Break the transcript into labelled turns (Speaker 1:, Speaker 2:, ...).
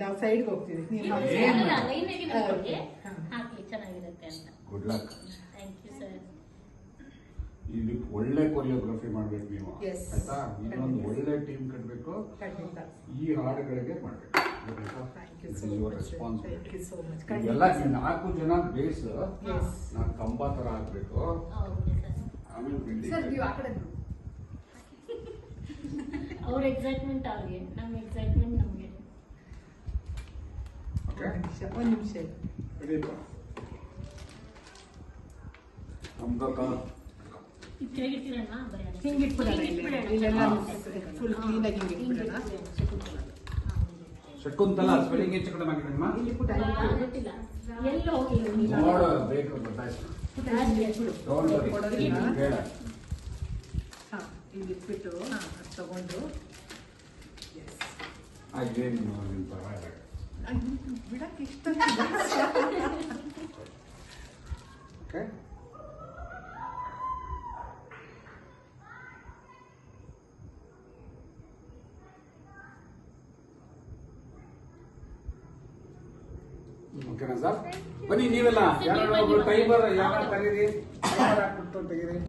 Speaker 1: ನಾವು ಸೈಡ್ಗೆ ಹೋಗ್ತೀವಿ
Speaker 2: ಹಾಕಿ ಚೆನ್ನಾಗಿರುತ್ತೆ ಅಂತ.
Speaker 3: Good luck.
Speaker 2: Thank you sir.
Speaker 3: ಇಲ್ಲಿ ಒಳ್ಳೆ ಕೊರಿಯೋಗ್ರಫಿ ಮಾಡ್ಬೇಕು ನೀವು, ಆಯ್ತಾ? ಇನ್ನೊಂದು ಒಳ್ಳೆ ಟೀಮ್ ಕಟ್ಬೇಕು, ಈ ಹಾಡುಗಳಿಗೆ ಮಾಡ್ಬೇಕು. ಎಲ್ಲ 4 ಜನ ಬೇಸ್, 4 ಕಂಬ ತರ ಹಾಕ್ಬೇಕು. ಆಮೇಲೆ
Speaker 2: ಅವ್ರ ಎಕ್ಸೈಟ್ಮೆಂಟ್ ಅವ್ರಿಗೆ, ನಮ್ಮ ಎಕ್ಸೈಟ್ಮೆಂಟ್ ನಮಗೆ.
Speaker 1: ಒಂದು ನಿಮಿಷ
Speaker 2: ಹೇಗಿರ್ತೀರಣ್ಣ?
Speaker 1: ಹಿಂಗಿಟ್ಬಿಡೋಣ, ಇಲ್ಲೆಲ್ಲ ಫುಲ್ ಕ್ಲೀನಾಗಿ ಹಿಂಗಿಟ್ಬಿಡೋಣ.
Speaker 3: ಶಕುಂತಲಾ ಸ್ಪೆಲ್ಲಿಂಗ್ ಹೆಚ್ಚು ಕಡಿಮೆ ಆಗಿದೆಯಮ್ಮ?
Speaker 1: ಇಲ್ಲಿ ಪುಟ
Speaker 2: ಗೊತ್ತಿಲ್ಲ, ಎಲ್ಲಿ ಹೋಗಿ
Speaker 3: ನೋಡು ಬೇಕು ಬದಲಾಯಿಸಿ.
Speaker 1: ಇಲ್ಲಿ ಇಟ್ಬಿಟ್ಟು ಅದು ತಗೊಂಡು ಬಿಡಕ್ಕೆ ಇಷ್ಟ.
Speaker 3: ಓಕೆನಾ ಸರ್? ಬನ್ನಿ ನೀವೆಲ್ಲ ಯಾರು ಟೈಮರ್ ಯಾರು ಕರೀರಿ, ಟೈಮರ್ ಹಾಕ್ಬಿಟ್ಟು ತೆಗೀರಿ.